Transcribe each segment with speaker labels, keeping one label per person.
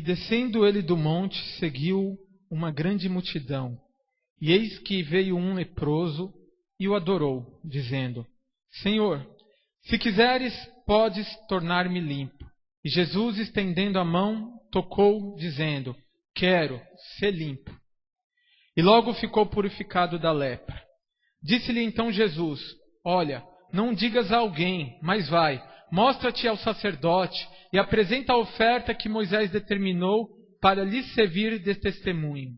Speaker 1: descendo ele do monte, seguiu uma grande multidão. E eis que veio um leproso e o adorou, dizendo: Senhor, se quiseres, podes tornar-me limpo. E Jesus, estendendo a mão, tocou, dizendo: Quero, ser limpo. E logo ficou purificado da lepra. Disse-lhe então Jesus: Olha, não digas a alguém, mas vai, mostra-te ao sacerdote e apresenta a oferta que Moisés determinou para lhe servir de testemunho.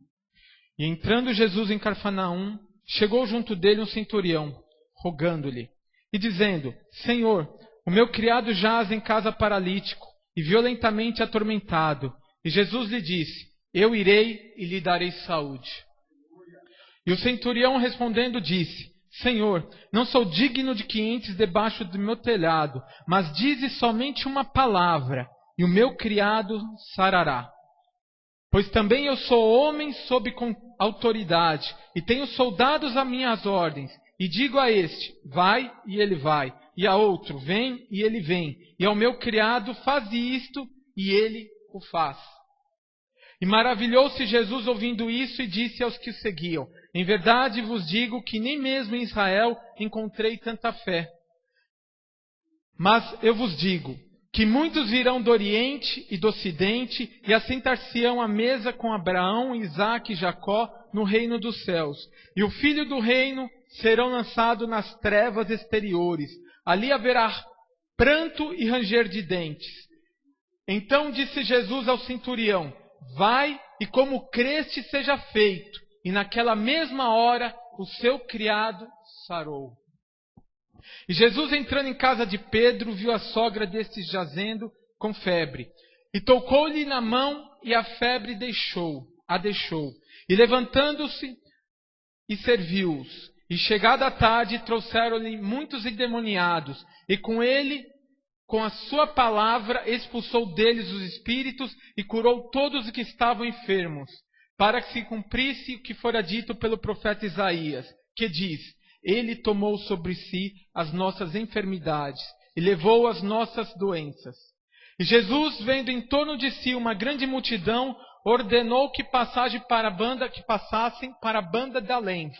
Speaker 1: E entrando Jesus em Cafarnaum, chegou junto dele um centurião, rogando-lhe, e dizendo: Senhor, o meu criado jaz em casa paralítico e violentamente atormentado. E Jesus lhe disse: Eu irei e lhe darei saúde. E o centurião respondendo disse: Senhor, não sou digno de que entres debaixo do meu telhado, mas dize somente uma palavra, e o meu criado sarará. Pois também eu sou homem sob autoridade, e tenho soldados a minhas ordens, e digo a este: vai, e ele vai, e a outro: vem, e ele vem, e ao meu criado: faze isto, e ele o faz. E maravilhou-se Jesus ouvindo isso, e disse aos que o seguiam: Em verdade vos digo que nem mesmo em Israel encontrei tanta fé. Mas eu vos digo que muitos virão do Oriente e do Ocidente e assentar-se-ão à mesa com Abraão, Isaque e Jacó no reino dos céus. E o filho do reino será lançado nas trevas exteriores. Ali haverá pranto e ranger de dentes. Então disse Jesus ao centurião: Vai, e como creste seja feito. E naquela mesma hora o seu criado sarou. E Jesus, entrando em casa de Pedro, viu a sogra deste jazendo com febre. E tocou-lhe na mão, e a febre a deixou. E levantando-se, e serviu-os. E chegada a tarde, trouxeram-lhe muitos endemoniados. E com a sua palavra, expulsou deles os espíritos, e curou todos os que estavam enfermos, para que se cumprisse o que fora dito pelo profeta Isaías, que diz: Ele tomou sobre si as nossas enfermidades e levou as nossas doenças. E Jesus, vendo em torno de si uma grande multidão, ordenou que passassem para a banda de além.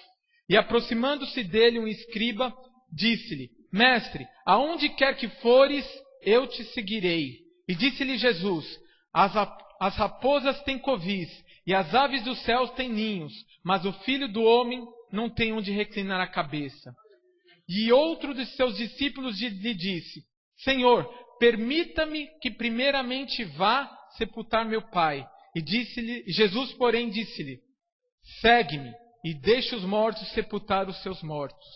Speaker 1: E aproximando-se dele um escriba, disse-lhe: Mestre, aonde quer que fores, eu te seguirei. E disse-lhe Jesus: As raposas têm covis, e as aves dos céus têm ninhos, mas o Filho do Homem não tem onde reclinar a cabeça. E outro de seus discípulos lhe disse: Senhor, permita-me que primeiramente vá sepultar meu pai. E Jesus, porém, disse-lhe: Segue-me, e deixe os mortos sepultar os seus mortos.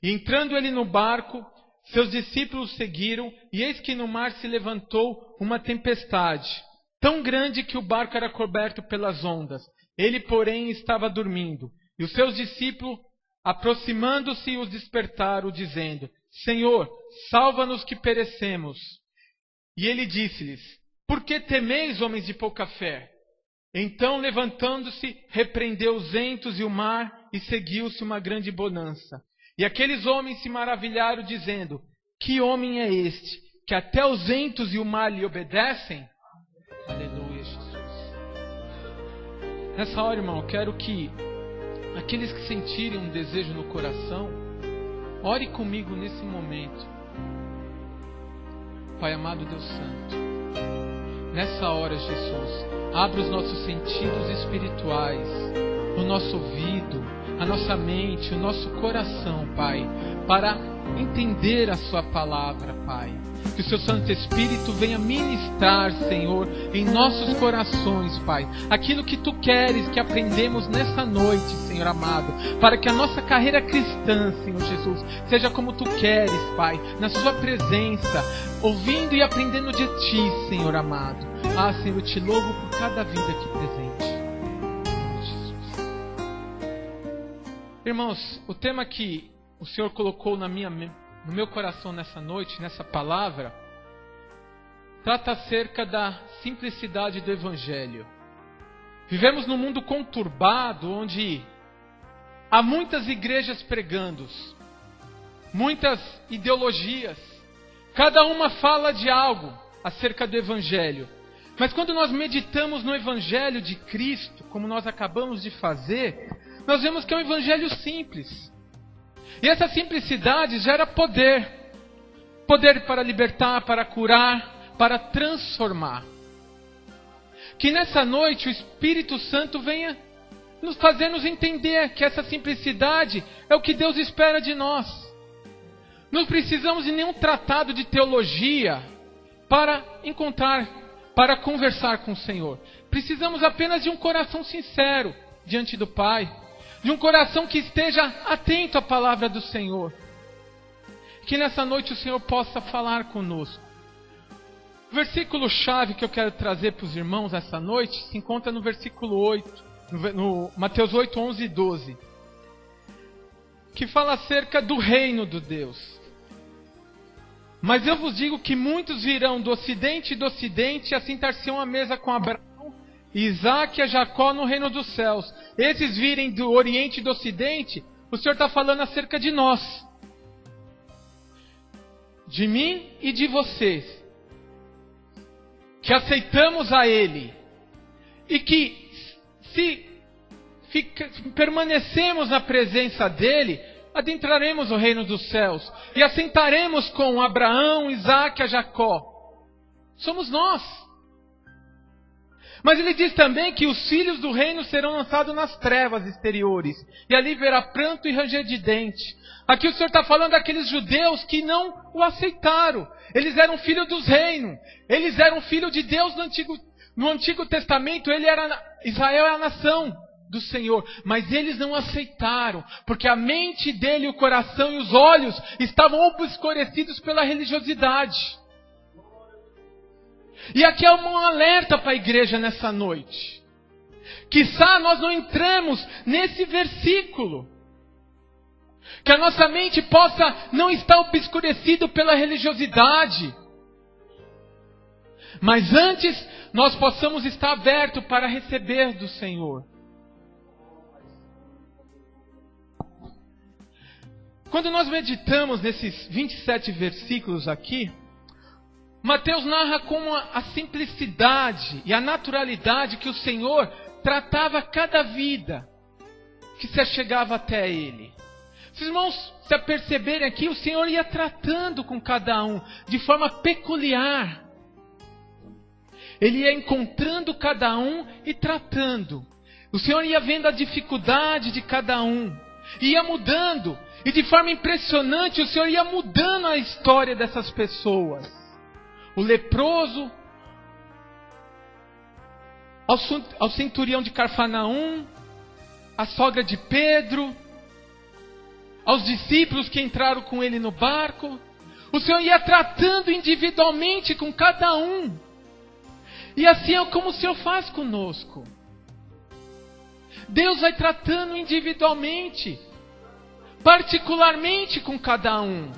Speaker 1: E entrando ele no barco, seus discípulos seguiram, e eis que no mar se levantou uma tempestade, tão grande que o barco era coberto pelas ondas. Ele, porém, estava dormindo. E os seus discípulos, aproximando-se, os despertaram, dizendo: Senhor, salva-nos que perecemos. E ele disse-lhes: Por que temeis, homens de pouca fé? Então, levantando-se, repreendeu os ventos e o mar, e seguiu-se uma grande bonança. E aqueles homens se maravilharam, dizendo: Que homem é este, que até os ventos e o mar lhe obedecem? Aleluia, Jesus. Nessa hora, irmão, eu quero que aqueles que sentirem um desejo no coração, ore comigo nesse momento. Pai amado, Deus Santo, nessa hora, Jesus, abra os nossos sentidos espirituais, o nosso ouvido, a nossa mente, o nosso coração, Pai, para entender a Sua palavra, Pai. Que o Seu Santo Espírito venha ministrar, Senhor, em nossos corações, Pai, aquilo que Tu queres que aprendemos nessa noite, Senhor amado, para que a nossa carreira cristã, Senhor Jesus, seja como Tu queres, Pai, na Sua presença, ouvindo e aprendendo de Ti, Senhor amado. Ah, Senhor, eu Te louvo por cada vida aqui presente. Irmãos, o tema que o Senhor colocou no meu coração nessa noite, nessa palavra, trata acerca da simplicidade do Evangelho. Vivemos num mundo conturbado, onde há muitas igrejas pregando, muitas ideologias, cada uma fala de algo acerca do Evangelho, Mas quando nós meditamos no Evangelho de Cristo, como nós acabamos de fazer, nós vemos que é um Evangelho simples. E essa simplicidade gera poder. Poder para libertar, para curar, para transformar. Que nessa noite o Espírito Santo venha nos fazer nos entender que essa simplicidade é o que Deus espera de nós. Não precisamos de nenhum tratado de teologia para conversar com o Senhor. Precisamos apenas de um coração sincero diante do Pai. De um coração que esteja atento à palavra do Senhor. Que nessa noite o Senhor possa falar conosco. O versículo-chave que eu quero trazer para os irmãos essa noite se encontra no versículo 8, no Mateus 8, 11 e 12. Que fala acerca do reino de Deus. Mas eu vos digo que muitos virão do ocidente e do ocidente e assentar-se-ão à mesa com Abraão, Isaque e Jacó no reino dos céus. Esses virem do oriente e do ocidente, o Senhor está falando acerca de nós. De mim e de vocês. Que aceitamos a Ele. E que se permanecemos na presença dEle, adentraremos o reino dos céus. E assentaremos com Abraão, Isaque e Jacó. Somos nós. Mas ele diz também que os filhos do reino serão lançados nas trevas exteriores. E ali verá pranto e ranger de dente. Aqui o Senhor está falando daqueles judeus que não o aceitaram. Eles eram filhos dos reinos. Eles eram filhos de Deus no Antigo Testamento. Israel é a nação do Senhor. Mas eles não aceitaram. Porque a mente dele, o coração e os olhos estavam obscurecidos pela religiosidade. E aqui é um alerta para a igreja nessa noite. Quiçá nós não entramos nesse versículo. Que a nossa mente possa não estar obscurecida pela religiosidade. Mas antes nós possamos estar abertos para receber do Senhor. Quando nós meditamos nesses 27 versículos aqui, Mateus narra como a simplicidade e a naturalidade que o Senhor tratava cada vida que se achegava até Ele. Se os irmãos se aperceberem aqui, o Senhor ia tratando com cada um de forma peculiar. Ele ia encontrando cada um e tratando. O Senhor ia vendo a dificuldade de cada um. Ia mudando. E de forma impressionante o Senhor ia mudando a história dessas pessoas. O leproso, ao centurião de Cafarnaum, a sogra de Pedro, aos discípulos que entraram com ele no barco. O Senhor ia tratando individualmente com cada um. E assim é como o Senhor faz conosco. Deus vai tratando individualmente, particularmente com cada um.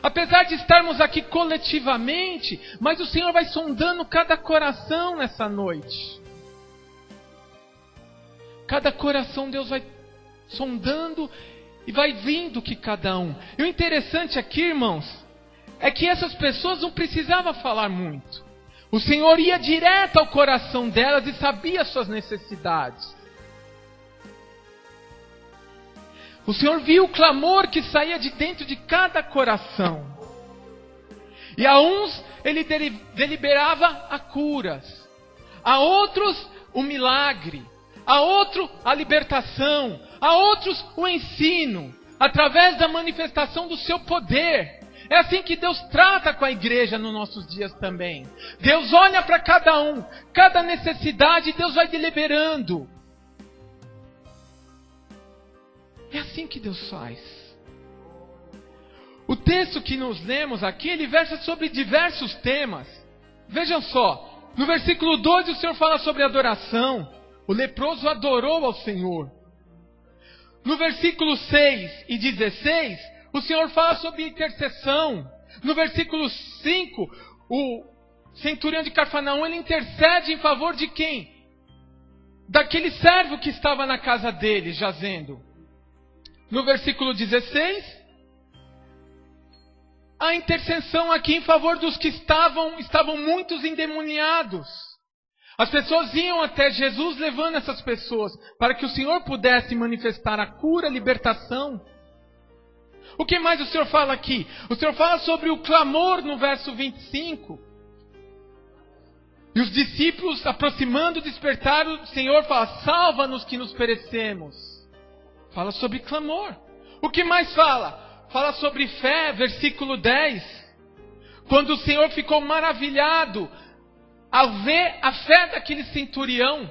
Speaker 1: Apesar de estarmos aqui coletivamente, mas o Senhor vai sondando cada coração nessa noite. Cada coração Deus vai sondando e vai vindo que cada um. E o interessante aqui, irmãos, é que essas pessoas não precisavam falar muito. O Senhor ia direto ao coração delas e sabia as suas necessidades. O Senhor viu o clamor que saía de dentro de cada coração. E a uns Ele deliberava a curas. A outros o milagre. A outros a libertação. A outros o ensino. Através da manifestação do seu poder. É assim que Deus trata com a igreja nos nossos dias também. Deus olha para cada um. Cada necessidade Deus vai deliberando. É assim que Deus faz. O texto que nos lemos aqui, ele versa sobre diversos temas. Vejam só, no versículo 12 o Senhor fala sobre adoração. O leproso adorou ao Senhor. No versículo 6 e 16, o Senhor fala sobre intercessão. No versículo 5, o centurião de Cafarnaum, ele intercede em favor de quem? Daquele servo que estava na casa dele, jazendo. No versículo 16, a intercessão aqui em favor dos que estavam muitos endemoniados. As pessoas iam até Jesus levando essas pessoas para que o Senhor pudesse manifestar a cura, a libertação. O que mais o Senhor fala aqui? O Senhor fala sobre o clamor no verso 25. E os discípulos, aproximando, despertaram, o Senhor fala: salva-nos que nos perecemos. Fala sobre clamor. O que mais fala? Fala sobre fé, versículo 10. Quando o Senhor ficou maravilhado ao ver a fé daquele centurião.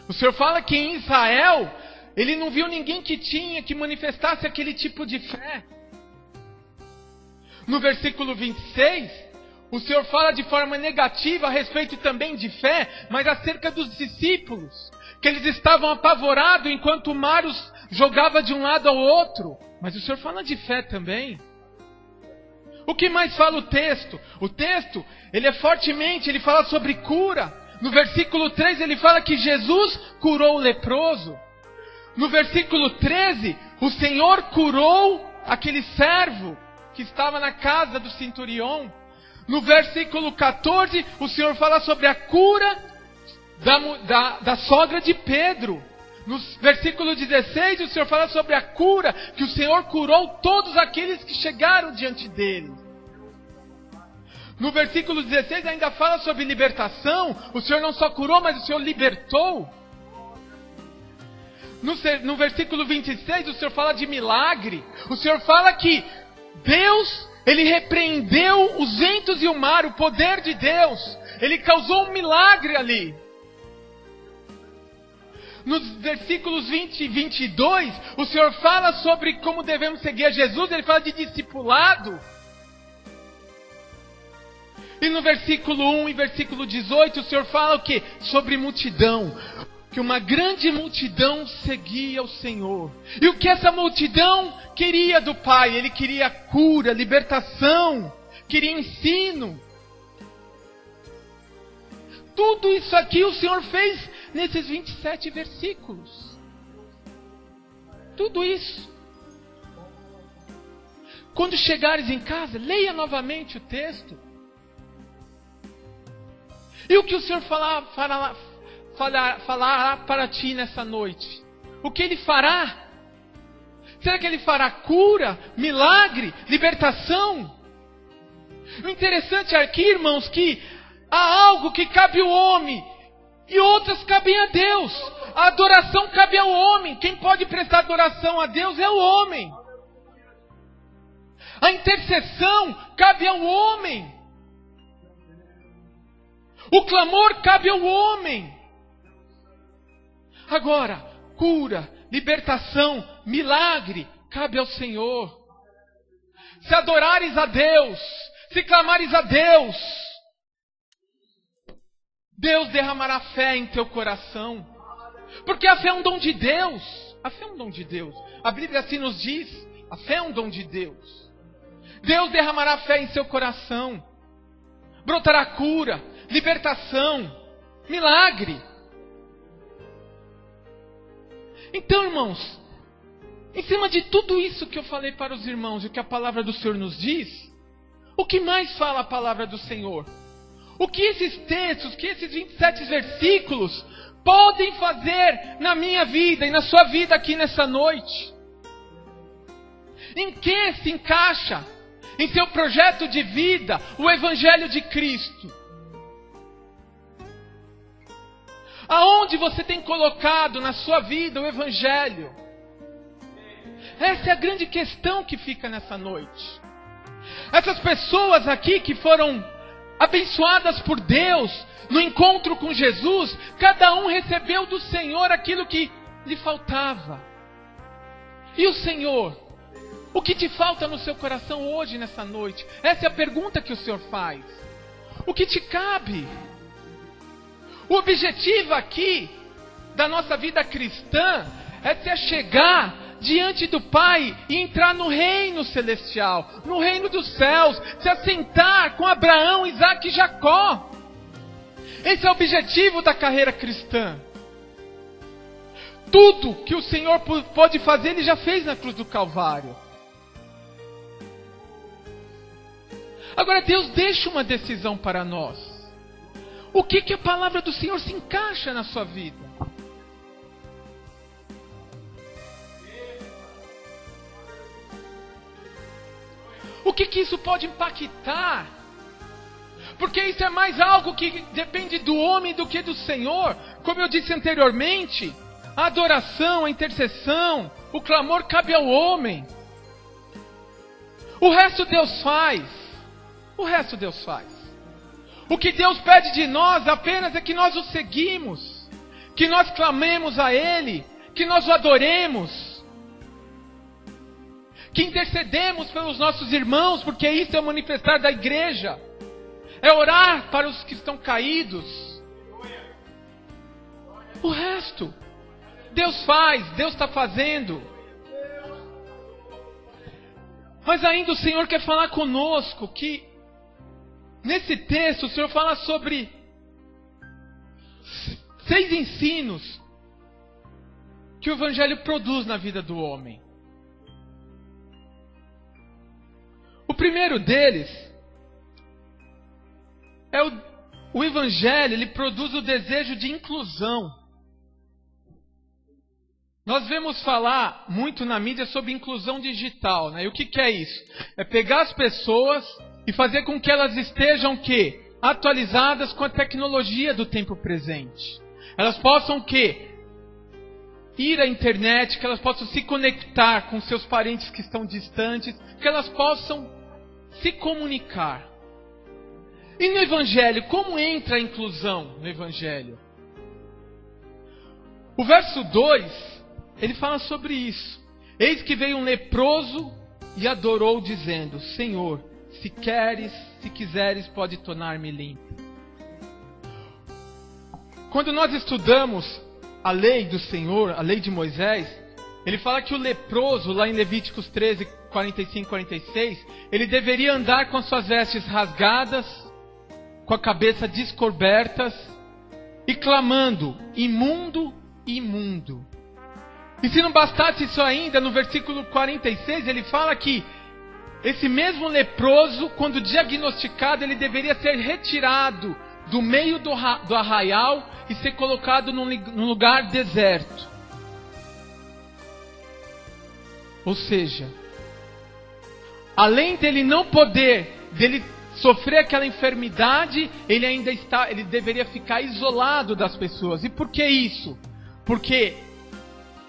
Speaker 1: O Senhor fala que em Israel, Ele não viu ninguém que manifestasse aquele tipo de fé. No versículo 26... o Senhor fala de forma negativa a respeito também de fé, mas acerca dos discípulos, que eles estavam apavorados enquanto o mar os jogava de um lado ao outro. Mas o Senhor fala de fé também. O que mais fala o texto? O texto, ele fala sobre cura. No versículo 3 ele fala que Jesus curou o leproso. No versículo 13, o Senhor curou aquele servo que estava na casa do centurião. No versículo 14, o Senhor fala sobre a cura da sogra de Pedro. No versículo 16, o Senhor fala sobre a cura, que o Senhor curou todos aqueles que chegaram diante dele. No versículo 16 ainda fala sobre libertação. O Senhor não só curou, mas o Senhor libertou. No versículo 26, o Senhor fala de milagre. O Senhor fala que Deus... Ele repreendeu os ventos e o mar, o poder de Deus. Ele causou um milagre ali. Nos versículos 20 e 22, o Senhor fala sobre como devemos seguir a Jesus. Ele fala de discipulado. E no versículo 1 e versículo 18, o Senhor fala o quê? Sobre multidão. Que uma grande multidão seguia o Senhor. E o que essa multidão queria do Pai? Ele queria cura, libertação, queria ensino. Tudo isso aqui o Senhor fez nesses 27 versículos. Tudo isso. Quando chegares em casa, leia novamente o texto. E o que o Senhor falará para ti nessa noite? O que Ele fará? Será que Ele fará cura, milagre, libertação? O interessante aqui, irmãos, que há algo que cabe ao homem e outras cabem a Deus. A adoração cabe ao homem. Quem pode prestar adoração a Deus é o homem. A intercessão cabe ao homem. O clamor cabe ao homem. Agora, cura, libertação, milagre, cabe ao Senhor. Se adorares a Deus, se clamares a Deus, Deus derramará fé em teu coração. Porque a fé é um dom de Deus. A fé é um dom de Deus. A Bíblia assim nos diz, a fé é um dom de Deus. Deus derramará fé em seu coração. Brotará cura, libertação, milagre. Então, irmãos, em cima de tudo isso que eu falei para os irmãos e o que a palavra do Senhor nos diz, o que mais fala a palavra do Senhor? O que esses textos, que esses 27 versículos podem fazer na minha vida e na sua vida aqui nessa noite? Em que se encaixa em seu projeto de vida o Evangelho de Cristo? Aonde você tem colocado na sua vida o Evangelho? Essa é a grande questão que fica nessa noite. Essas pessoas aqui que foram abençoadas por Deus no encontro com Jesus, cada um recebeu do Senhor aquilo que lhe faltava. E o Senhor? O que te falta no seu coração hoje, nessa noite? Essa é a pergunta que o Senhor faz. O que te cabe? O objetivo aqui da nossa vida cristã é se chegar diante do Pai e entrar no reino celestial, no reino dos céus, se assentar com Abraão, Isaque e Jacó. Esse é o objetivo da carreira cristã. Tudo que o Senhor pode fazer, Ele já fez na cruz do Calvário. Agora Deus deixa uma decisão para nós. O que a palavra do Senhor se encaixa na sua vida? O que isso pode impactar? Porque isso é mais algo que depende do homem do que do Senhor. Como eu disse anteriormente, a adoração, a intercessão, o clamor cabe ao homem. O resto Deus faz. O resto Deus faz. O que Deus pede de nós apenas é que nós o seguimos, que nós clamemos a Ele, que nós o adoremos, que intercedemos pelos nossos irmãos, porque isso é o manifestar da igreja. É orar para os que estão caídos. O resto Deus faz, Deus está fazendo. Mas ainda o Senhor quer falar conosco que nesse texto o Senhor fala sobre 6 ensinos que o Evangelho produz na vida do homem. O primeiro deles é o Evangelho, ele produz o desejo de inclusão. Nós vemos falar muito na mídia sobre inclusão digital, né? E o que é isso? É pegar as pessoas e fazer com que elas estejam o quê? Atualizadas com a tecnologia do tempo presente. Elas possam o quê? Ir à internet, que elas possam se conectar com seus parentes que estão distantes, que elas possam se comunicar. E no Evangelho, como entra a inclusão no Evangelho? O verso 2, ele fala sobre isso. Eis que veio um leproso e adorou, dizendo: Senhor, se quiseres, pode tornar-me limpo. Quando nós estudamos a lei do Senhor, a lei de Moisés, ele fala que o leproso, lá em Levíticos 13, 45, 46, ele deveria andar com as suas vestes rasgadas, com a cabeça descobertas e clamando: imundo, imundo. E se não bastasse isso ainda, no versículo 46 ele fala que esse mesmo leproso, quando diagnosticado, ele deveria ser retirado do meio do arraial e ser colocado num lugar deserto. Ou seja, além dele não poder, dele sofrer aquela enfermidade, ele deveria ficar isolado das pessoas. E por que isso? Porque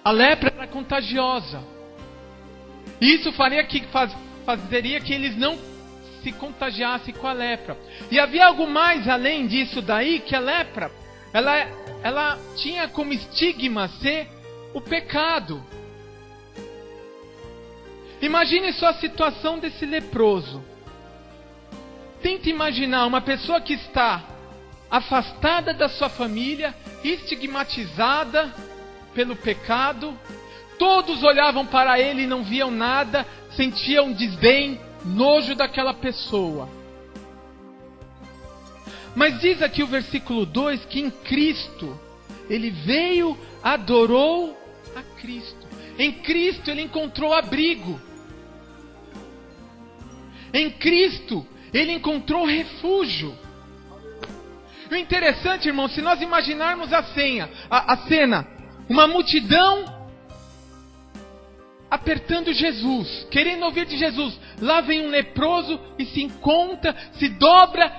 Speaker 1: a lepra era contagiosa. E isso fazeria que eles não se contagiassem com a lepra. E havia algo mais além disso daí, que a lepra, ela tinha como estigma ser o pecado. Imagine só a situação desse leproso. Tente imaginar uma pessoa que está afastada da sua família, estigmatizada pelo pecado. Todos olhavam para ele e não viam nada, sentiam desdém, nojo daquela pessoa. Mas diz aqui o versículo 2 que em Cristo, ele veio, adorou a Cristo. Em Cristo ele encontrou abrigo. Em Cristo ele encontrou refúgio. E o interessante, irmão, se nós imaginarmos a cena, uma multidão apertando Jesus, querendo ouvir de Jesus. Lá vem um leproso e se encontra, se dobra,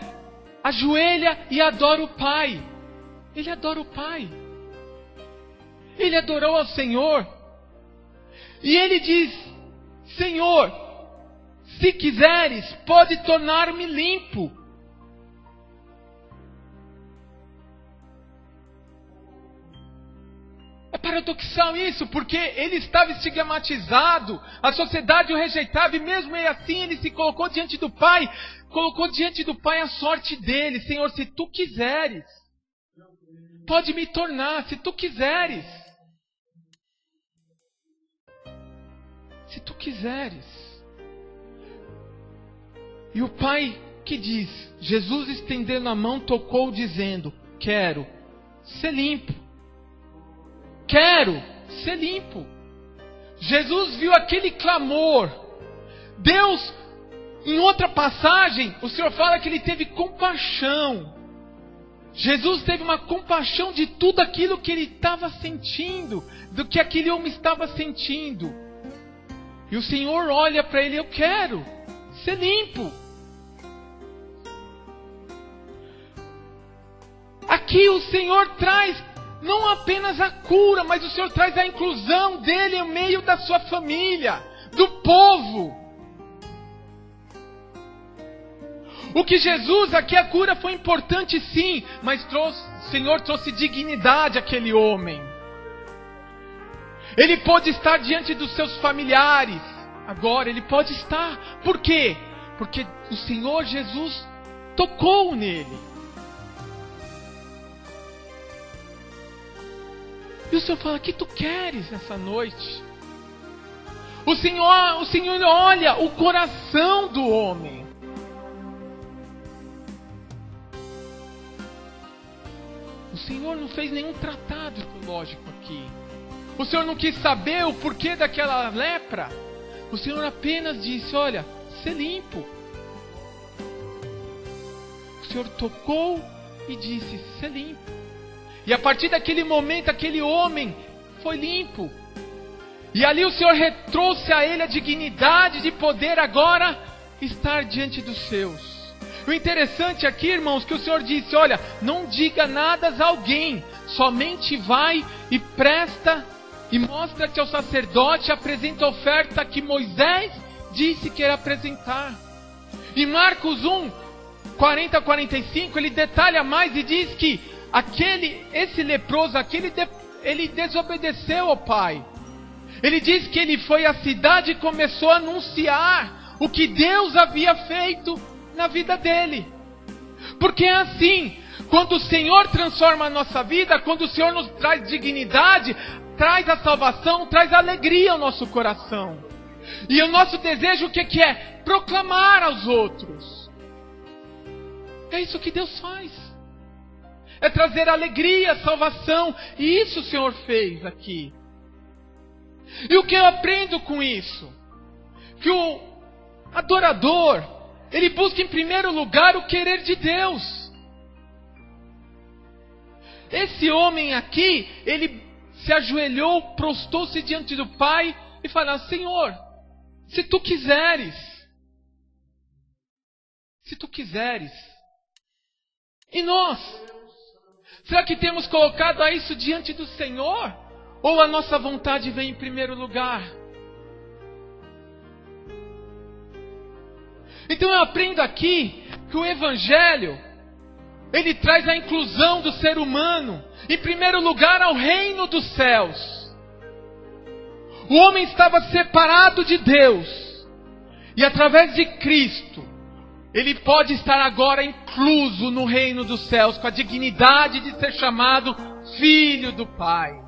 Speaker 1: ajoelha e adora o Pai. Ele adora o Pai. Ele adorou ao Senhor. E ele diz: Senhor, se quiseres, pode tornar-me limpo. É paradoxal isso, porque ele estava estigmatizado, a sociedade o rejeitava, e mesmo assim ele se colocou diante do Pai, colocou diante do Pai a sorte dele. Senhor, se tu quiseres, pode me tornar, se tu quiseres. Se tu quiseres. E o Pai que diz, Jesus estendendo a mão tocou dizendo: quero ser limpo. Quero ser limpo. Jesus viu aquele clamor. Deus Em outra passagem, o Senhor fala que ele teve compaixão. Jesus teve uma compaixão de tudo aquilo que ele estava sentindo, do que aquele homem estava sentindo. E o Senhor olha para ele: eu quero ser limpo. Aqui o Senhor traz não apenas a cura, mas o Senhor traz a inclusão dele no meio da sua família, do povo. O que Jesus, aqui a cura foi importante sim, mas o Senhor trouxe dignidade àquele homem. Ele pôde estar diante dos seus familiares, agora ele pode estar. Por quê? Porque o Senhor Jesus tocou nele. E o Senhor fala: o que tu queres nessa noite? O Senhor olha o coração do homem. O Senhor não fez nenhum tratado teológico aqui. O Senhor não quis saber o porquê daquela lepra. O Senhor apenas disse: olha, ser limpo. O Senhor tocou e disse: ser limpo. E a partir daquele momento, aquele homem foi limpo. E ali o Senhor retrouxe a ele a dignidade de poder agora estar diante dos seus. O interessante aqui, irmãos, que o Senhor disse: olha, não diga nada a alguém, somente vai e presta e mostra-te ao sacerdote, apresenta a oferta que Moisés disse que era apresentar. Em Marcos 1, 40 a 45, ele detalha mais e diz que esse leproso, ele desobedeceu ao pai. Ele diz que ele foi à cidade e começou a anunciar o que Deus havia feito na vida dele. Porque é assim, quando o Senhor transforma a nossa vida, quando o Senhor nos traz dignidade, traz a salvação, traz alegria ao nosso coração. E o nosso desejo o que é? Proclamar aos outros. É isso que Deus faz. É trazer alegria, salvação. E isso o Senhor fez aqui. E o que eu aprendo com isso? Que o adorador, ele busca em primeiro lugar o querer de Deus. Esse homem aqui, ele se ajoelhou, prostou-se diante do Pai e falou: Senhor, se tu quiseres. E nós? Será que temos colocado a isso diante do Senhor? Ou a nossa vontade vem em primeiro lugar? Então eu aprendo aqui que o Evangelho, ele traz a inclusão do ser humano, em primeiro lugar, ao reino dos céus. O homem estava separado de Deus, e através de Cristo, ele pode estar agora incluso no reino dos céus, com a dignidade de ser chamado filho do Pai.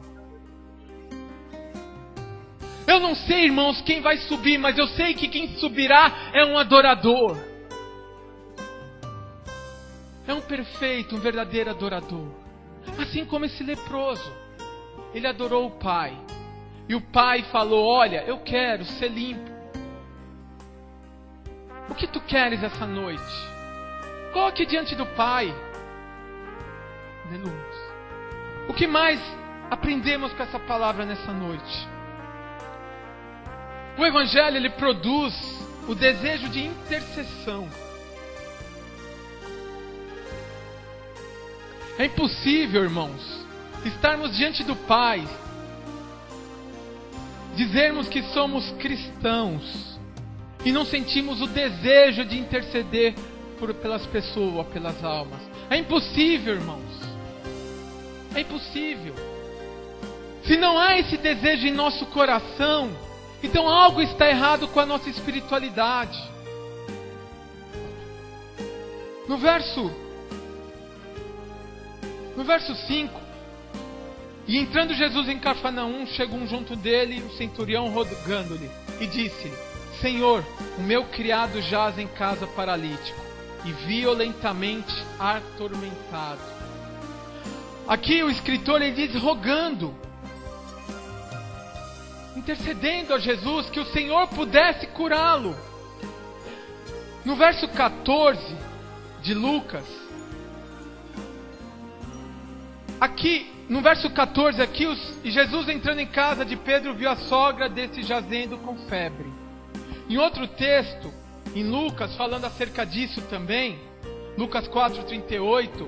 Speaker 1: Eu não sei, irmãos, quem vai subir, mas eu sei que quem subirá é um adorador. É um perfeito, um verdadeiro adorador. Assim como esse leproso. Ele adorou o Pai. E o Pai falou: olha, eu quero ser limpo. O que tu queres essa noite? Coloque diante do Pai. Aleluia. O que mais aprendemos com essa palavra nessa noite? O Evangelho, ele produz o desejo de intercessão. É impossível, irmãos, estarmos diante do Pai, dizermos que somos cristãos e não sentimos o desejo de interceder pelas pessoas, pelas almas. É impossível, irmãos. É impossível. Se não há esse desejo em nosso coração, então algo está errado com a nossa espiritualidade. No verso 5, e entrando Jesus em Cafarnaum, chegou junto dele o centurião rogando-lhe e disse-lhe: Senhor, o meu criado jaz em casa paralítico e violentamente atormentado. Aqui o escritor, ele diz rogando, intercedendo a Jesus que o Senhor pudesse curá-lo. No verso 14 de Lucas, aqui, no verso 14 aqui, Jesus entrando em casa de Pedro viu a sogra desse jazendo com febre. Em outro texto, em Lucas, falando acerca disso também, Lucas 4:38,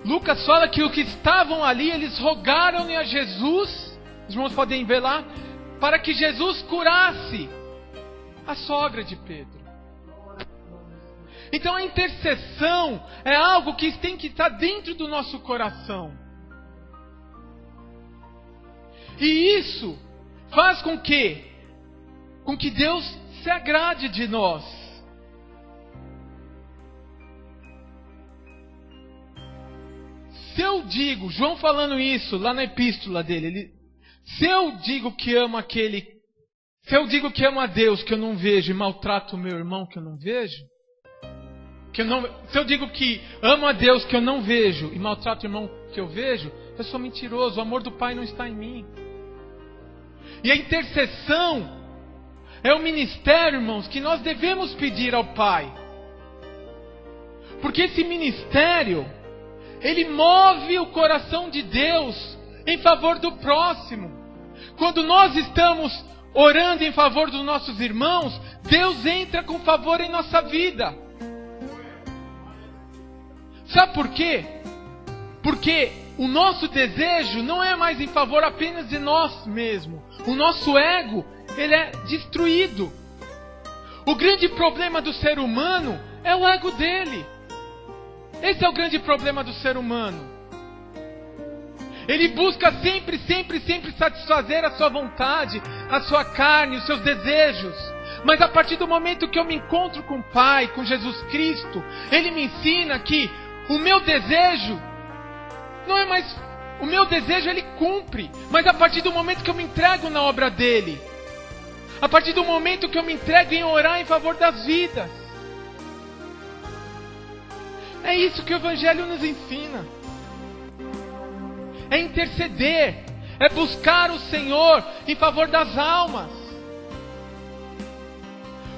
Speaker 1: Lucas fala que os que estavam ali, eles rogaram a Jesus, os irmãos podem ver lá, para que Jesus curasse a sogra de Pedro. Então a intercessão é algo que tem que estar dentro do nosso coração. E isso faz com que Deus se agrade de nós. Se eu digo, João falando isso lá na epístola dele, se eu digo que amo a Deus que eu não vejo e maltrato o meu irmão que eu não vejo, se eu digo que amo a Deus que eu não vejo e maltrato o irmão que eu vejo, eu sou mentiroso, o amor do Pai não está em mim. E a intercessão é o ministério, irmãos, que nós devemos pedir ao Pai. Porque esse ministério, ele move o coração de Deus em favor do próximo. Quando nós estamos orando em favor dos nossos irmãos, Deus entra com favor em nossa vida. Sabe por quê? Porque o nosso desejo não é mais em favor apenas de nós mesmos. O nosso ego, ele é destruído. O grande problema do ser humano é o ego dele. Esse é o grande problema do ser humano. Ele busca sempre satisfazer a sua vontade, a sua carne, os seus desejos. Mas a partir do momento que eu me encontro com o Pai, com Jesus Cristo, Ele me ensina que o meu desejo não é mais... O meu desejo Ele cumpre. Mas a partir do momento que eu me entrego na obra dEle, a partir do momento que eu me entrego em orar em favor das vidas, é isso que o Evangelho nos ensina. É interceder, é buscar o Senhor em favor das almas.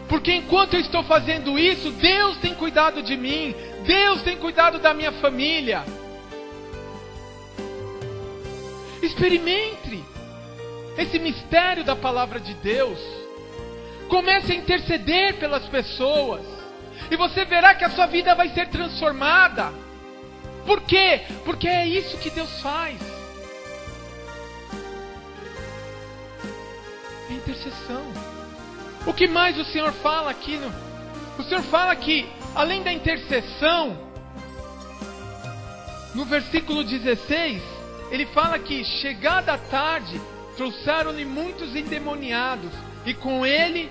Speaker 1: Porque enquanto eu estou fazendo isso, Deus tem cuidado de mim, Deus tem cuidado da minha família. Experimente esse mistério da palavra de Deus. Comece a interceder pelas pessoas, e você verá que a sua vida vai ser transformada. Por quê? Porque é isso que Deus faz. É intercessão. O que mais o Senhor fala aqui? O Senhor fala que, além da intercessão, no versículo 16, Ele fala que, chegada a tarde, trouxeram-lhe muitos endemoniados, e com ele,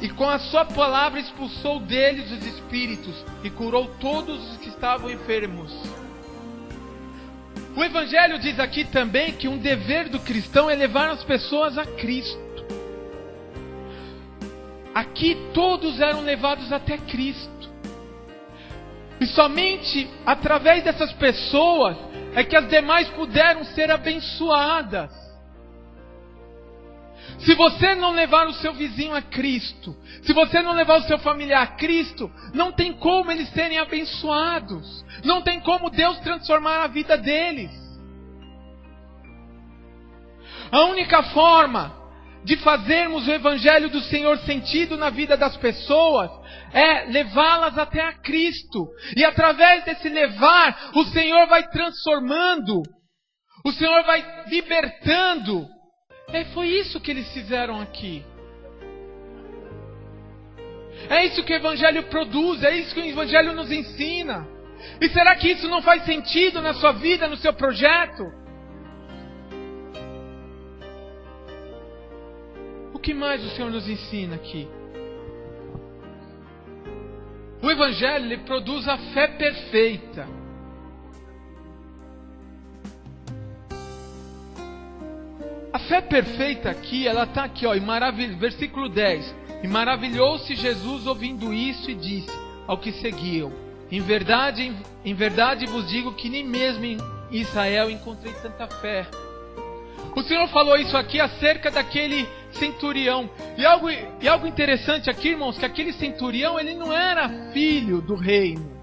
Speaker 1: e com a sua palavra expulsou deles os espíritos, e curou todos os que estavam enfermos. O Evangelho diz aqui também que um dever do cristão é levar as pessoas a Cristo. Aqui todos eram levados até Cristo. E somente através dessas pessoas é que as demais puderam ser abençoadas. Se você não levar o seu vizinho a Cristo, se você não levar o seu familiar a Cristo, não tem como eles serem abençoados. Não tem como Deus transformar a vida deles. A única forma de fazermos o Evangelho do Senhor sentido na vida das pessoas é levá-las até a Cristo. E através desse levar, o Senhor vai transformando, o Senhor vai libertando. Foi isso que eles fizeram aqui. É isso que o Evangelho produz, é isso que o Evangelho nos ensina. E será que isso não faz sentido na sua vida, no seu projeto? O que mais o Senhor nos ensina aqui? O Evangelho, ele produz a fé perfeita. A fé perfeita aqui, ela está aqui, versículo 10. E maravilhou-se Jesus ouvindo isso e disse ao que seguiam: em verdade vos digo que nem mesmo em Israel encontrei tanta fé. O Senhor falou isso aqui acerca daquele centurião. E algo interessante aqui, irmãos, que aquele centurião, ele não era filho do reino.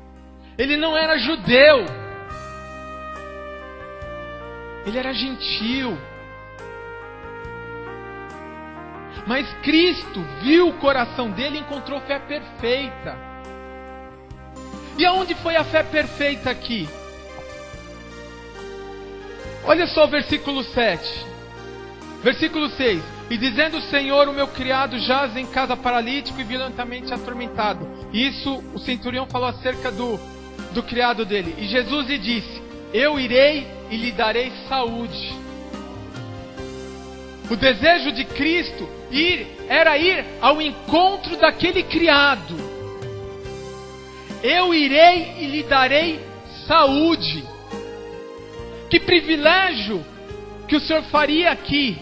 Speaker 1: Ele não era judeu. Ele era gentil. Mas Cristo viu o coração dele e encontrou fé perfeita. E aonde foi a fé perfeita aqui? Olha só o versículo 7. Versículo 6. E dizendo o Senhor, o meu criado jaz em casa paralítico e violentamente atormentado. Isso o centurião falou acerca do criado dele. E Jesus lhe disse: eu irei e lhe saúde. O desejo de Cristo era ir ao encontro daquele criado. Eu irei e lhe darei saúde. Que privilégio que o Senhor faria aqui.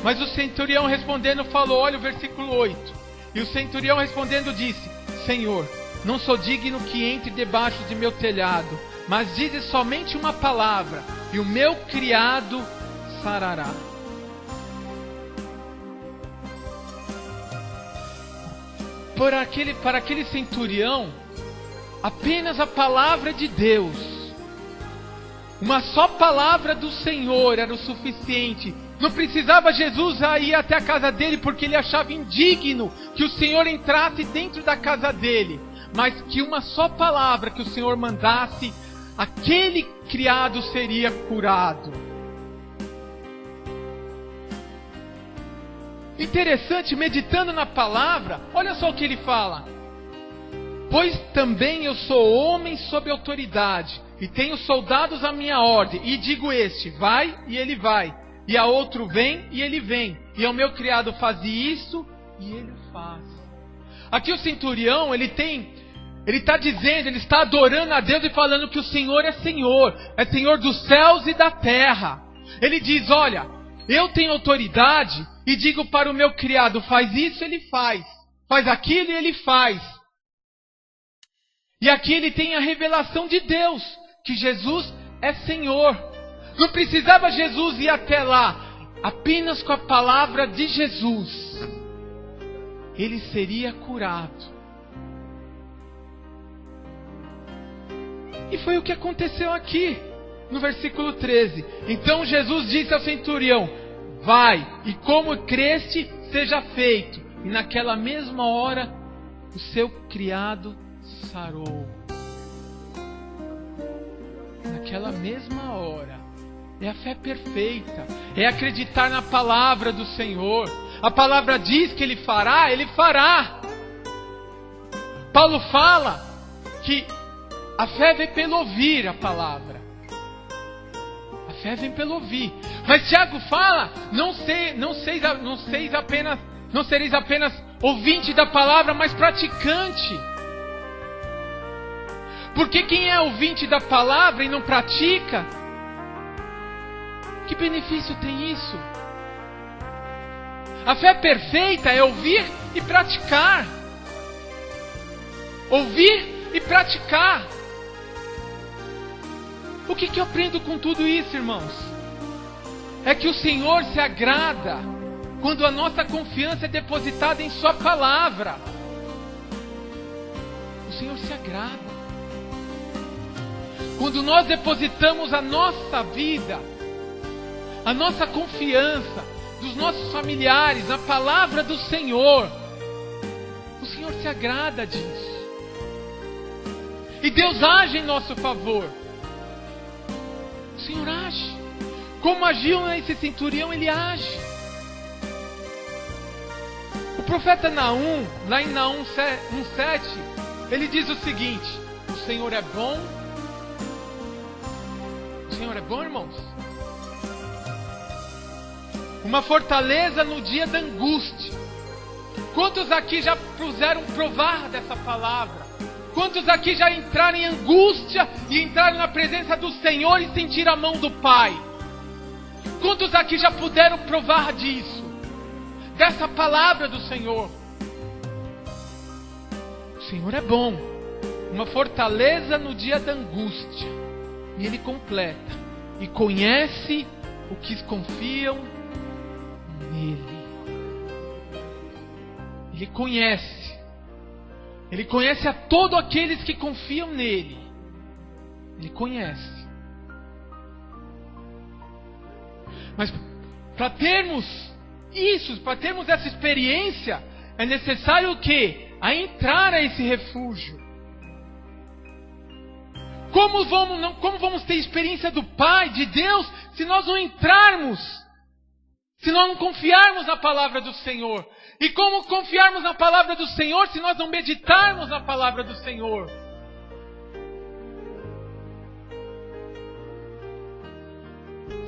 Speaker 1: Mas o centurião respondendo falou, olha o versículo 8. E o centurião respondendo disse: Senhor, não sou digno que entre debaixo de meu telhado, mas dize somente uma palavra, e o meu criado sarará. Para aquele centurião, apenas a palavra de Deus, uma só palavra do Senhor era o suficiente. Não precisava Jesus ir até a casa dele, porque ele achava indigno que o Senhor entrasse dentro da casa dele. Mas que uma só palavra que o Senhor mandasse, aquele criado seria curado. Interessante, meditando na palavra, olha só o que ele fala. Pois também eu sou homem sob autoridade, e tenho soldados à minha ordem, e digo este, vai, e ele vai, e a outro vem, e ele vem, e ao meu criado faze isso, e ele faz. Aqui o centurião, ele está dizendo, ele está adorando a Deus e falando que o Senhor é Senhor dos céus e da terra. Ele diz, olha, eu tenho autoridade, e digo para o meu criado, faz isso, ele faz aquilo, e ele faz. E aqui ele tem a revelação de Deus, que Jesus é Senhor. Não precisava Jesus ir até lá. Apenas com a palavra de Jesus, ele seria curado. E foi o que aconteceu aqui, no versículo 13. Então Jesus disse ao centurião, vai, e como creste, seja feito. E naquela mesma hora, o seu criado sarou. Naquela mesma hora. É a fé perfeita. É acreditar na palavra do Senhor. A palavra diz que Ele fará, Ele fará. Paulo fala que a fé vem pelo ouvir a palavra. A fé vem pelo ouvir. Mas Tiago fala, não sereis apenas ouvinte da palavra, mas praticante. Porque quem é ouvinte da palavra e não pratica, que benefício tem isso? A fé perfeita é ouvir e praticar. Ouvir e praticar. O que eu aprendo com tudo isso, irmãos? É que o Senhor se agrada quando a nossa confiança é depositada em Sua palavra. O Senhor se agrada quando nós depositamos a nossa vida, a nossa confiança dos nossos familiares na palavra do Senhor. O Senhor se agrada disso. E Deus age em nosso favor. O Senhor age. Como agiu esse centurião, ele age. O profeta Naum, lá em Naum 1:7, ele diz o seguinte: o Senhor é bom. O Senhor é bom, irmãos? Uma fortaleza no dia da angústia. Quantos aqui já puderam provar dessa palavra? Quantos aqui já entraram em angústia e entraram na presença do Senhor e sentiram a mão do Pai? Quantos aqui já puderam provar disso? Dessa palavra do Senhor? O Senhor é bom. Uma fortaleza no dia da angústia. E Ele completa. E conhece os que confiam nele. Ele conhece a todos aqueles que confiam nele. Ele conhece. Mas para termos isso, para termos essa experiência, é necessário o quê? A entrar a esse refúgio. Como vamos ter experiência do Pai, de Deus, se nós não entrarmos? Se nós não confiarmos na palavra do Senhor? E como confiarmos na palavra do Senhor se nós não meditarmos na palavra do Senhor?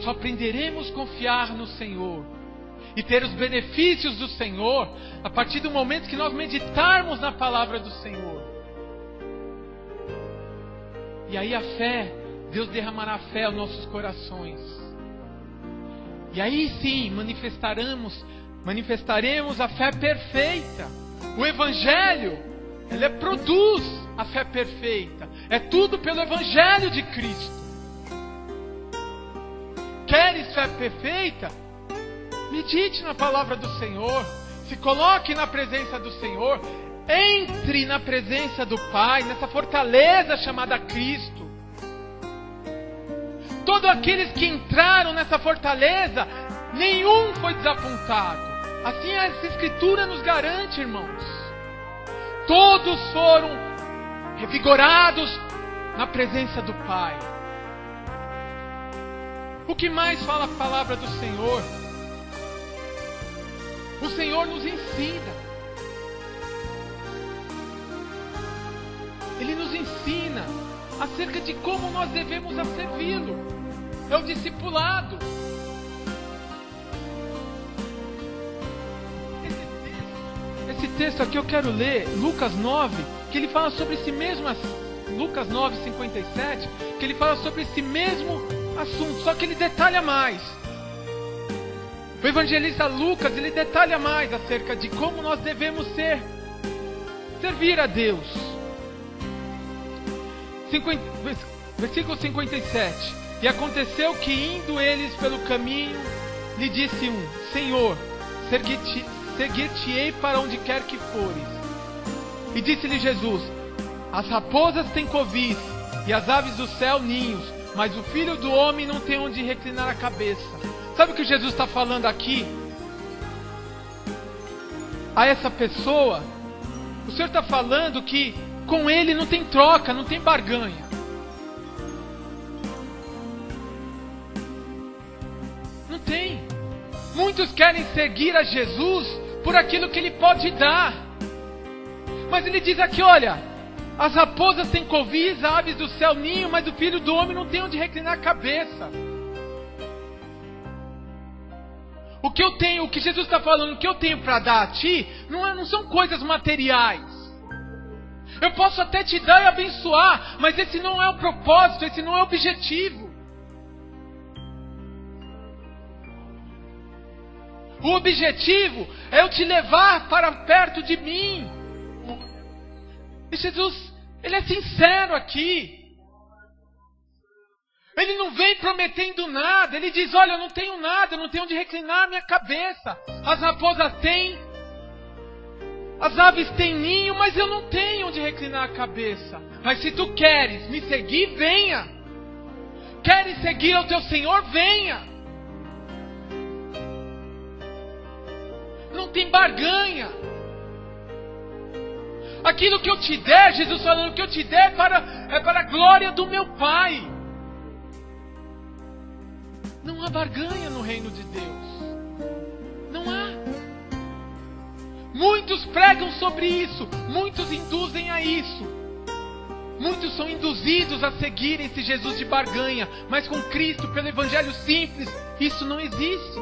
Speaker 1: Só aprenderemos a confiar no Senhor e ter os benefícios do Senhor a partir do momento que nós meditarmos na palavra do Senhor. E aí a fé, Deus derramará fé aos nossos corações. E aí sim manifestaremos a fé perfeita. O Evangelho, ele produz a fé perfeita. É tudo pelo Evangelho de Cristo. Queres fé perfeita? Medite na palavra do Senhor. Se coloque na presença do Senhor. Entre na presença do Pai, nessa fortaleza chamada Cristo. Todos aqueles que entraram nessa fortaleza, nenhum foi desapontado. Assim essa Escritura nos garante, irmãos. Todos foram revigorados na presença do Pai. O que mais fala a palavra do Senhor? O Senhor nos ensina. Ele nos ensina acerca de como nós devemos servi-lo. É o discipulado. Esse texto aqui eu quero ler, Lucas 9, que ele fala sobre esse mesmo Lucas 9, 57, que ele fala sobre esse mesmo assunto, só que ele detalha mais. O evangelista Lucas, ele detalha mais acerca de como nós devemos servir a Deus. Versículo 57. E aconteceu que indo eles pelo caminho, lhe disse um: Senhor, seguir-te-ei para onde quer que fores. E disse-lhe Jesus: As raposas têm covis, e as aves do céu ninhos, mas o Filho do Homem não tem onde reclinar a cabeça. Sabe o que Jesus está falando aqui? A essa pessoa, o Senhor está falando que com Ele não tem troca, não tem barganha. Não tem. Muitos querem seguir a Jesus por aquilo que Ele pode dar. Mas Ele diz aqui, olha, as raposas têm covis, as aves do céu ninho, mas o Filho do Homem não tem onde reclinar a cabeça. O que eu tenho, o que Jesus está falando, o que eu tenho para dar a ti, não são coisas materiais. Eu posso até te dar e abençoar, mas esse não é o propósito, esse não é o objetivo. O objetivo é eu te levar para perto de mim. E Jesus, Ele é sincero aqui. Ele não vem prometendo nada. Ele diz, olha, eu não tenho nada, eu não tenho onde reclinar a minha cabeça. As raposas têm, as aves têm ninho, mas eu não tenho onde reclinar a cabeça. Mas se tu queres me seguir, venha. Queres seguir ao teu Senhor, venha. Não tem barganha. Aquilo que eu te der, Jesus falando, que eu te der é para a glória do meu Pai. Não há barganha no reino de Deus. Não há. Muitos pregam sobre isso. Muitos induzem a isso. Muitos são induzidos a seguirem esse Jesus de barganha. Mas com Cristo, pelo Evangelho simples, isso não existe.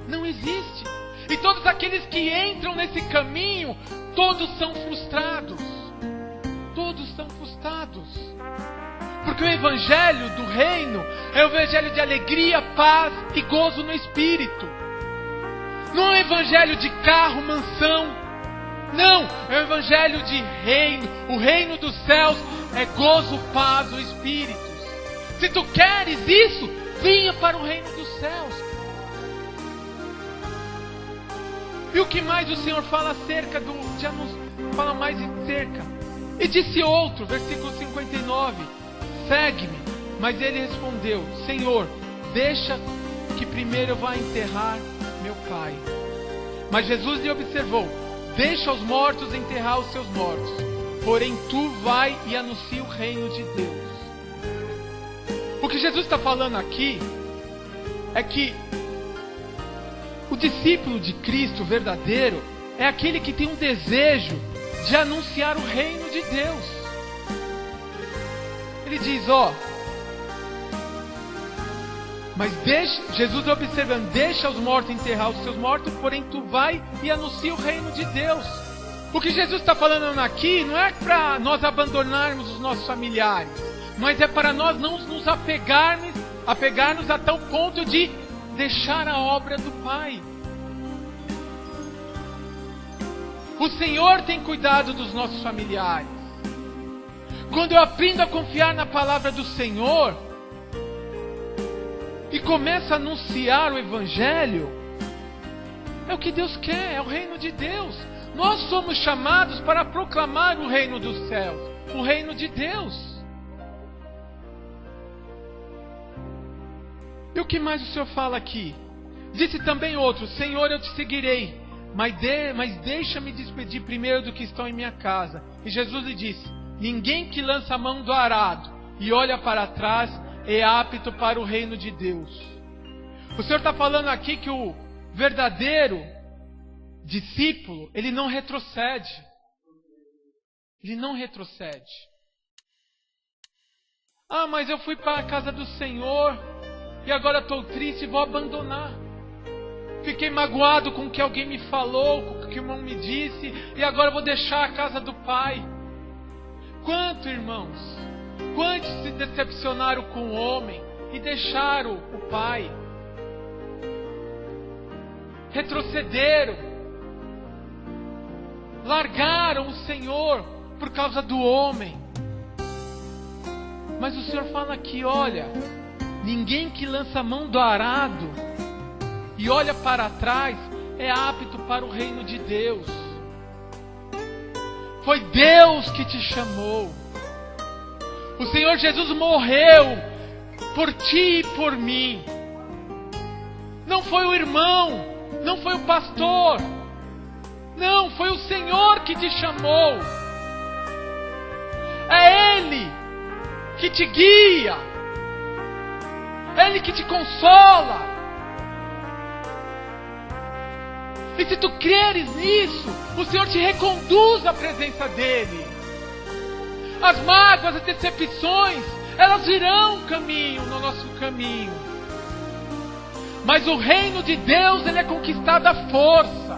Speaker 1: Não existe. E todos aqueles que entram nesse caminho, todos são frustrados. Todos são frustrados. Porque o Evangelho do Reino é o Evangelho de alegria, paz e gozo no Espírito. Não é o Evangelho de carro, mansão. Não, é o Evangelho de reino. O reino dos céus é gozo, paz no Espírito. Se tu queres isso, Venha para o reino dos céus. E o que mais o Senhor fala acerca fala mais acerca? E disse outro, versículo 59, segue-me. Mas ele respondeu, Senhor, deixa que primeiro eu vá enterrar meu pai. Mas Jesus lhe observou, deixa os mortos enterrar os seus mortos, porém tu vai e anuncia o reino de Deus. O que Jesus está falando aqui é que o discípulo de Cristo verdadeiro é aquele que tem um desejo de anunciar o reino de Deus. Ele diz, mas Jesus observando, deixa os mortos enterrar os seus mortos, porém tu vai e anuncia o reino de Deus. O que Jesus está falando aqui não é para nós abandonarmos os nossos familiares, mas é para nós não nos apegarmos a tal ponto de deixar a obra do Pai. O Senhor tem cuidado dos nossos familiares. Quando eu aprendo a confiar na palavra do Senhor e começo a anunciar o Evangelho, é o que Deus quer, é o reino de Deus. Nós somos chamados para proclamar o reino dos céus, o reino de Deus. E o que mais o Senhor fala aqui? Disse também outro, Senhor, eu te seguirei, mas deixa-me despedir primeiro do que estão em minha casa. E Jesus lhe disse, ninguém que lança a mão do arado e olha para trás é apto para o reino de Deus. O Senhor está falando aqui que o verdadeiro discípulo, ele não retrocede. Ele não retrocede. Ah, mas eu fui para a casa do Senhor e agora estou triste e vou abandonar. Fiquei magoado com o que alguém me falou, com o que o irmão me disse, e agora vou deixar a casa do Pai. Quanto, irmãos? Quantos se decepcionaram com o homem e deixaram o Pai? Retrocederam. Largaram o Senhor por causa do homem. Mas o Senhor fala aqui, olha, ninguém que lança a mão do arado e olha para trás é apto para o reino de Deus. Foi Deus que te chamou. O Senhor Jesus morreu por ti e por mim. Não foi o irmão, não foi o pastor, não, foi o Senhor que te chamou. É Ele que te guia, é Ele que te consola. E se tu creres nisso, o Senhor te reconduz à presença dEle. As mágoas, as decepções, elas virão no nosso caminho. Mas o reino de Deus, ele é conquistado à força.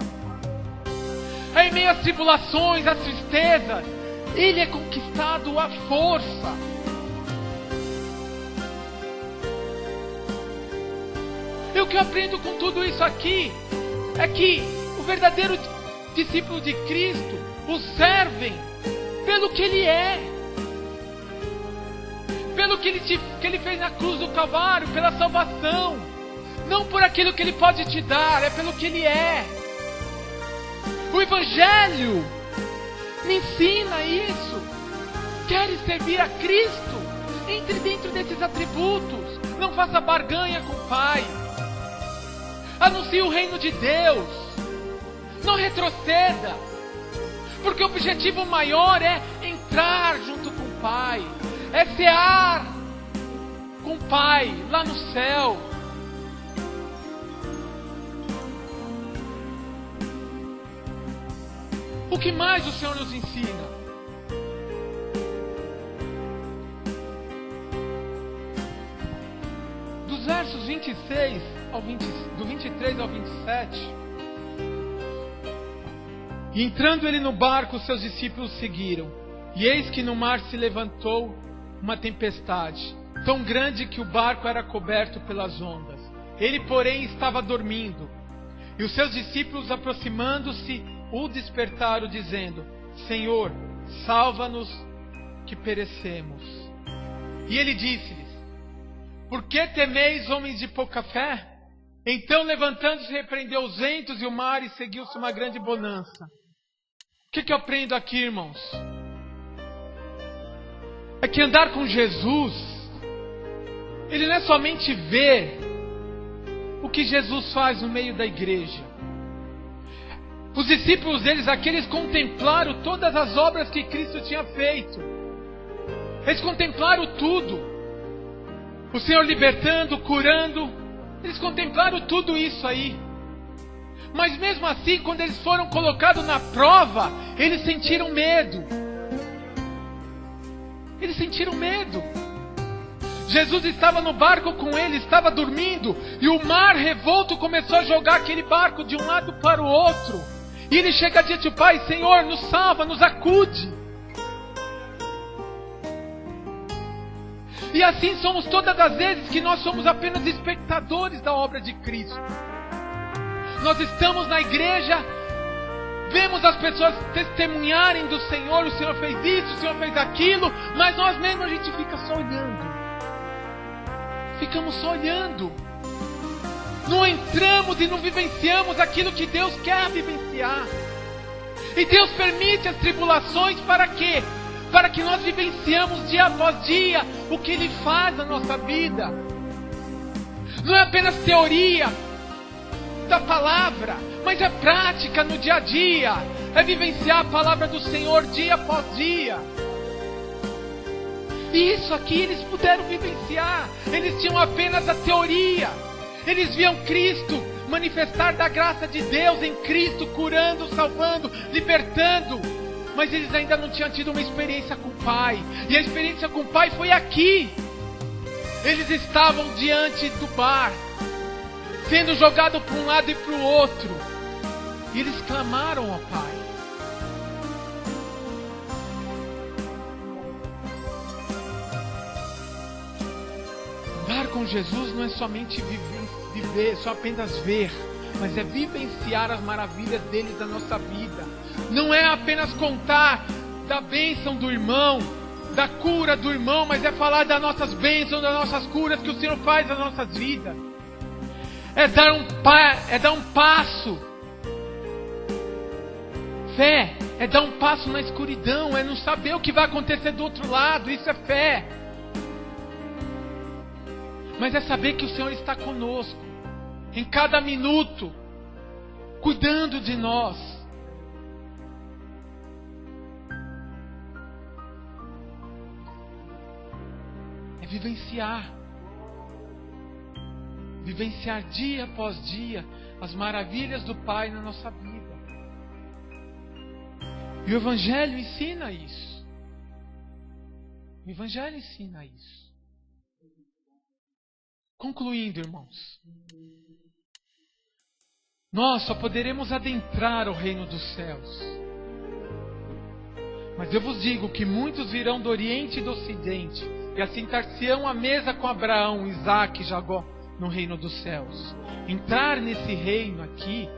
Speaker 1: Em meio às tribulações, às tristezas, ele é conquistado à força. E o que eu aprendo com tudo isso aqui é que o verdadeiro discípulo de Cristo o servem pelo que Ele é, pelo que Ele fez na cruz do Calvário, pela salvação, não por aquilo que Ele pode te dar, é pelo que Ele é. O Evangelho me ensina isso. Queres servir a Cristo? Entre dentro desses atributos, não faça barganha com o Pai. Anuncie o reino de Deus. Não retroceda. Porque o objetivo maior é entrar junto com o Pai. É cear com o Pai lá no céu. O que mais o Senhor nos ensina? Dos versos 26 do 23 ao 27. E entrando ele no barco, seus discípulos seguiram. E eis que no mar se levantou uma tempestade, tão grande que o barco era coberto pelas ondas. Ele, porém, estava dormindo. E os seus discípulos, aproximando-se, o despertaram, dizendo: Senhor, salva-nos, que perecemos. E ele disse-lhes: Por que temeis, homens de pouca fé? Então, levantando-se, repreendeu os ventos e o mar, e seguiu-se uma grande bonança. O que eu aprendo aqui, irmãos? É que andar com Jesus, ele não é somente ver o que Jesus faz no meio da igreja. Os discípulos deles, aqueles contemplaram todas as obras que Cristo tinha feito. Eles contemplaram tudo. O Senhor libertando, curando. Eles contemplaram tudo isso aí. Mas mesmo assim, quando eles foram colocados na prova, eles sentiram medo. Eles sentiram medo. Jesus estava no barco com eles, estava dormindo, e o mar revolto começou a jogar aquele barco de um lado para o outro. E ele chega diante do Pai: Senhor, nos salva, nos acude. E assim somos todas as vezes que nós somos apenas espectadores da obra de Cristo. Nós estamos na igreja, vemos as pessoas testemunharem do Senhor: o Senhor fez isso, o Senhor fez aquilo, mas nós mesmos a gente fica só olhando. Ficamos só olhando. Não entramos e não vivenciamos aquilo que Deus quer vivenciar. E Deus permite as tribulações para quê? Para que nós vivenciamos dia após dia o que Ele faz na nossa vida. Não é apenas teoria da palavra, mas é prática no dia a dia. É vivenciar a palavra do Senhor dia após dia. E isso aqui eles puderam vivenciar. Eles tinham apenas a teoria. Eles viam Cristo manifestar da graça de Deus em Cristo, curando, salvando, libertando. Mas eles ainda não tinham tido uma experiência com o Pai. E a experiência com o Pai foi aqui. Eles estavam diante do mar, sendo jogados para um lado e para o outro. E eles clamaram ao Pai. Andar com Jesus não é somente viver, só apenas ver, mas é vivenciar as maravilhas dele na nossa vida. Não é apenas contar da bênção do irmão, da cura do irmão, mas é falar das nossas bênçãos, das nossas curas que o Senhor faz nas nossas vidas. É dar um passo. Fé é dar um passo na escuridão, é não saber o que vai acontecer do outro lado. Isso é fé. Mas é saber que o Senhor está conosco, em cada minuto, cuidando de nós. É vivenciar dia após dia as maravilhas do Pai na nossa vida. E o Evangelho ensina isso. O Evangelho ensina isso. Concluindo, irmãos, nós só poderemos adentrar o reino dos céus. Mas eu vos digo que muitos virão do Oriente e do Ocidente e assentar-se-ão à mesa com Abraão, Isaque e Jacó no reino dos céus. Entrar nesse reino aqui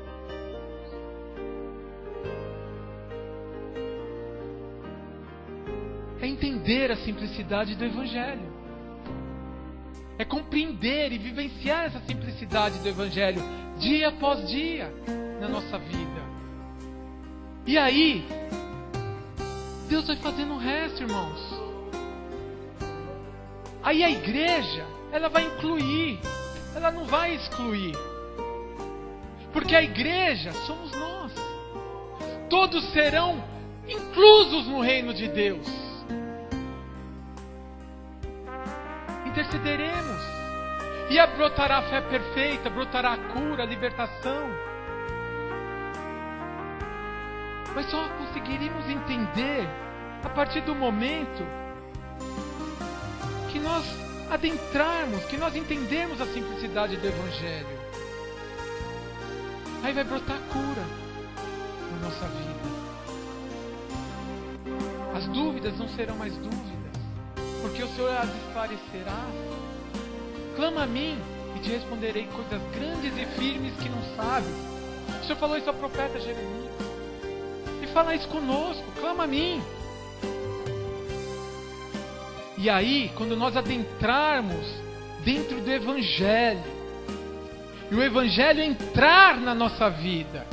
Speaker 1: é entender a simplicidade do Evangelho. É compreender e vivenciar essa simplicidade do Evangelho dia após dia na nossa vida. E aí, Deus vai fazendo o resto, irmãos. Aí a igreja, ela vai incluir, ela não vai excluir. Porque a igreja somos nós. Todos serão inclusos no reino de Deus. Intercederemos. E brotará a fé perfeita, brotará a cura, a libertação. Mas só conseguiríamos entender a partir do momento que nós adentrarmos, que nós entendermos a simplicidade do Evangelho. Aí vai brotar cura na nossa vida. As dúvidas não serão mais dúvidas, porque o Senhor as esclarecerá. Clama a mim e te responderei coisas grandes e firmes que não sabes. O Senhor falou isso ao profeta Jeremias. E fala isso conosco, clama a mim. E aí, quando nós adentrarmos dentro do Evangelho. E o Evangelho entrar na nossa vida.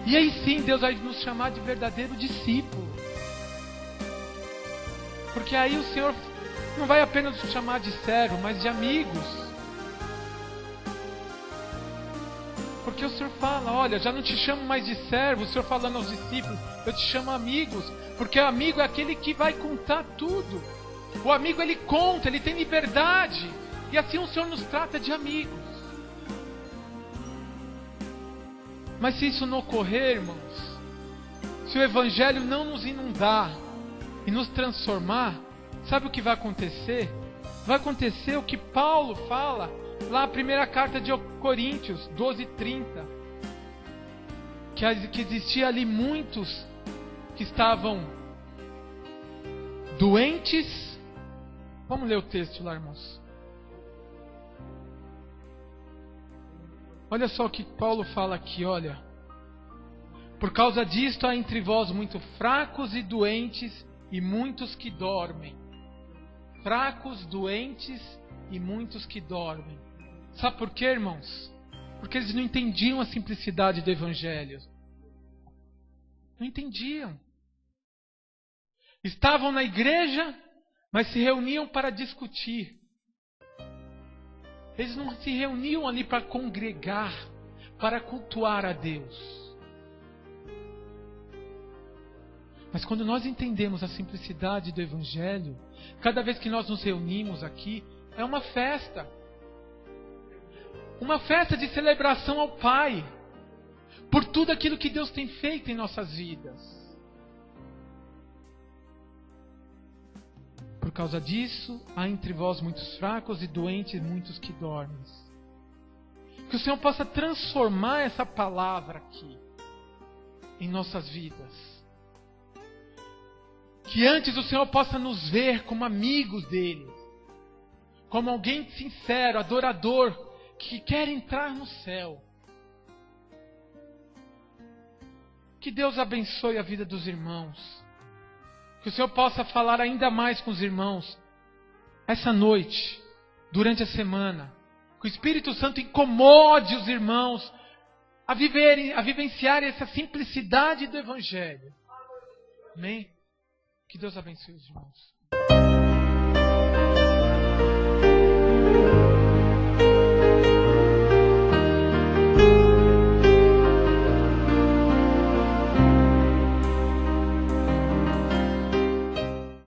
Speaker 1: E aí sim Deus vai nos chamar de verdadeiro discípulo. Porque aí o Senhor não vai apenas nos chamar de servo, mas de amigos. Porque o Senhor fala, olha, já não te chamo mais de servo, o Senhor falando aos discípulos, eu te chamo amigos, porque o amigo é aquele que vai contar tudo. O amigo, ele conta, ele tem liberdade, e assim o Senhor nos trata de amigos. Mas se isso não ocorrer, irmãos, se o Evangelho não nos inundar e nos transformar, sabe o que vai acontecer? Vai acontecer o que Paulo fala lá na primeira carta de Coríntios 12:30, que existia ali muitos que estavam doentes. Vamos ler o texto lá, irmãos. Olha só o que Paulo fala aqui, olha. Por causa disto há entre vós muito fracos e doentes e muitos que dormem. Fracos, doentes e muitos que dormem. Sabe por quê, irmãos? Porque eles não entendiam a simplicidade do Evangelho. Não entendiam. Estavam na igreja, mas se reuniam para discutir. Eles não se reuniam ali para congregar, para cultuar a Deus. Mas quando nós entendemos a simplicidade do Evangelho, cada vez que nós nos reunimos aqui, é uma festa. Uma festa de celebração ao Pai, por tudo aquilo que Deus tem feito em nossas vidas. Por causa disso, há entre vós muitos fracos e doentes, muitos que dormem. Que o Senhor possa transformar essa palavra aqui em nossas vidas. Que antes o Senhor possa nos ver como amigos dele, como alguém sincero, adorador, que quer entrar no céu. Que Deus abençoe a vida dos irmãos. Que o Senhor possa falar ainda mais com os irmãos essa noite, durante a semana. Que o Espírito Santo incomode os irmãos a vivenciarem essa simplicidade do Evangelho. Amém? Que Deus abençoe os irmãos.